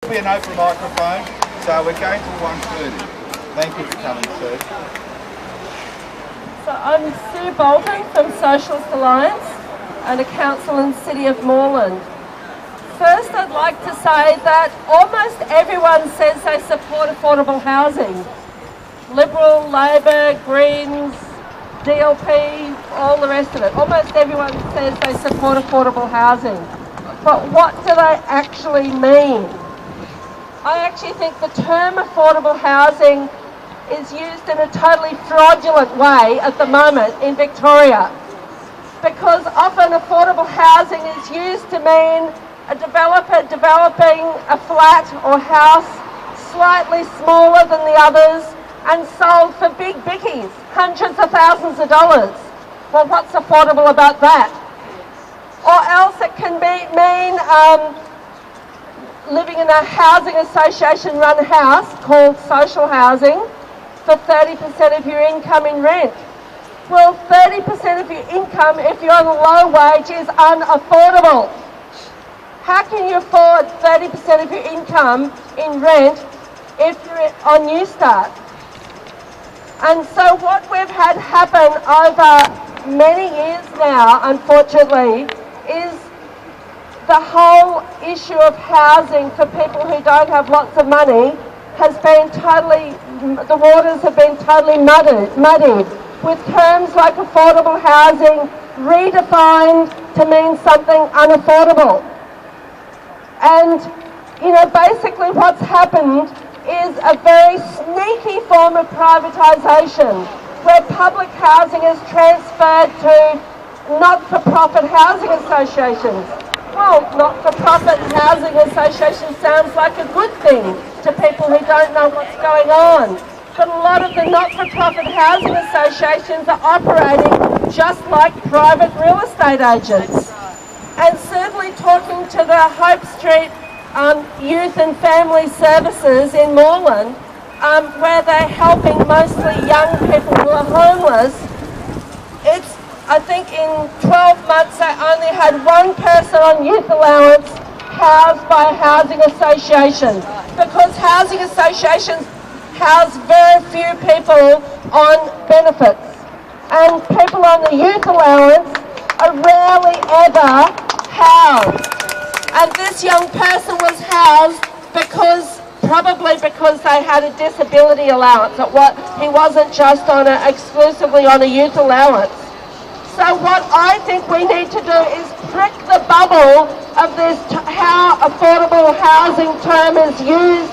There'll be an open microphone, so we're going to 1:30. Thank you for coming, Sue. So I'm Sue Bolton from Socialist Alliance and a councillor in the City of Moreland. First, I'd like to say that almost everyone says they support affordable housing. Liberal, Labor, Greens, DLP, all the rest of it. Almost everyone says they support affordable housing. But what do they actually mean? I actually think the term affordable housing is used in a totally fraudulent way at the moment in Victoria, because often affordable housing is used to mean a developer developing a flat or house slightly smaller than the others and sold for big bickies, hundreds of thousands of dollars. Well, what's affordable about that? Or else it can mean living in a housing association run house called social housing for 30% of your income in rent. Well, 30% of your income, if you're on a low wage, is unaffordable. How can you afford 30% of your income in rent if you're on New Start? And so what we've had happen over many years now, unfortunately, is the whole issue of housing for people who don't have lots of money has been totally, the waters have been totally muddied with terms like affordable housing redefined to mean something unaffordable. And, you know, basically what's happened is a very sneaky form of privatisation where public housing is transferred to not-for-profit housing associations. Well, not-for-profit housing association sounds like a good thing to people who don't know what's going on. But a lot of the not-for-profit housing associations are operating just like private real estate agents. And certainly talking to the Hope Street Youth and Family Services in Moreland, where they're helping mostly young people who are homeless, I think in 12 months they only had one person on youth allowance housed by a housing association, because housing associations house very few people on benefits, and people on the youth allowance are rarely ever housed. And this young person was housed probably because they had a disability allowance. He wasn't just exclusively on a youth allowance. So what I think we need to do is prick the bubble of this, how affordable housing term is used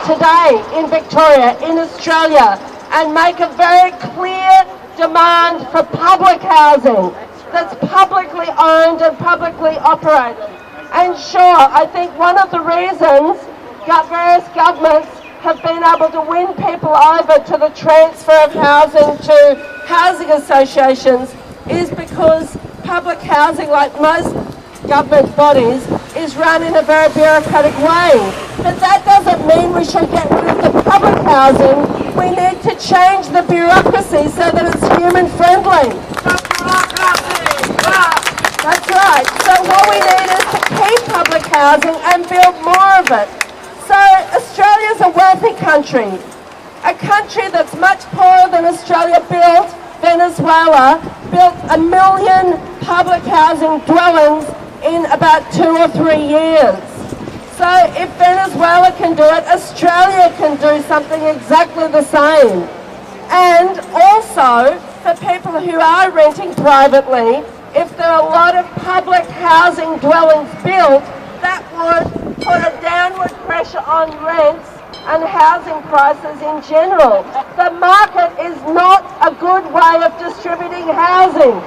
today in Victoria, in Australia, and make a very clear demand for public housing that's publicly owned and publicly operated. And sure, I think one of the reasons various governments have been able to win people over to the transfer of housing to housing associations is because public housing, like most government bodies, is run in a very bureaucratic way. But that doesn't mean we should get rid of the public housing. We need to change the bureaucracy so that it's human friendly. That's right. So what we need is to keep public housing and build more of it. So Australia's a wealthy country. A country that's much poorer than Australia built Venezuela built 1 million public housing dwellings in about 2 or 3 years. So if Venezuela can do it, Australia can do something exactly the same. And also, for people who are renting privately, if there are a lot of public housing dwellings built, that would put a downward pressure on rents and housing prices in general. The market is not a good way of distributing housing.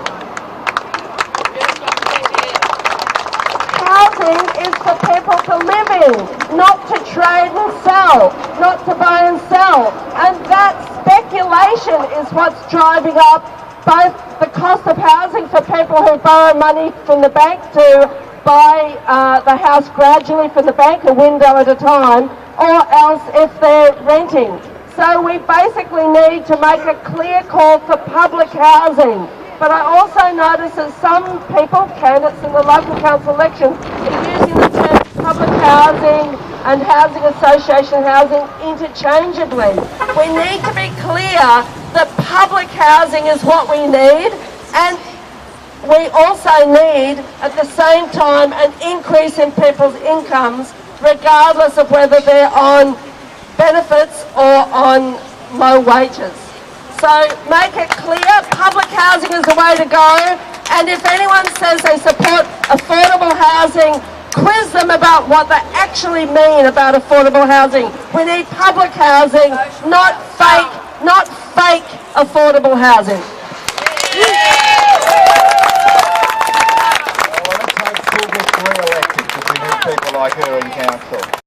Housing is for people to live in, not to trade and sell, not to buy and sell. And that speculation is what's driving up both the cost of housing for people who borrow money from the bank to buy the house gradually from the bank, a window at a time, or else if they're renting. So we basically need to make a clear call for public housing. But I also notice that some people, candidates in the local council elections, are using the term public housing and housing association housing interchangeably. We need to be clear that public housing is what we need, and we also need, at the same time, an increase in people's incomes, regardless of whether they're on benefits or on low wages. So make it clear, public housing is the way to go, and if anyone says they support affordable housing, quiz them about what they actually mean about affordable housing. We need public housing, not fake affordable housing. Well, let's hope Sue gets re-elected because we need people like her in council.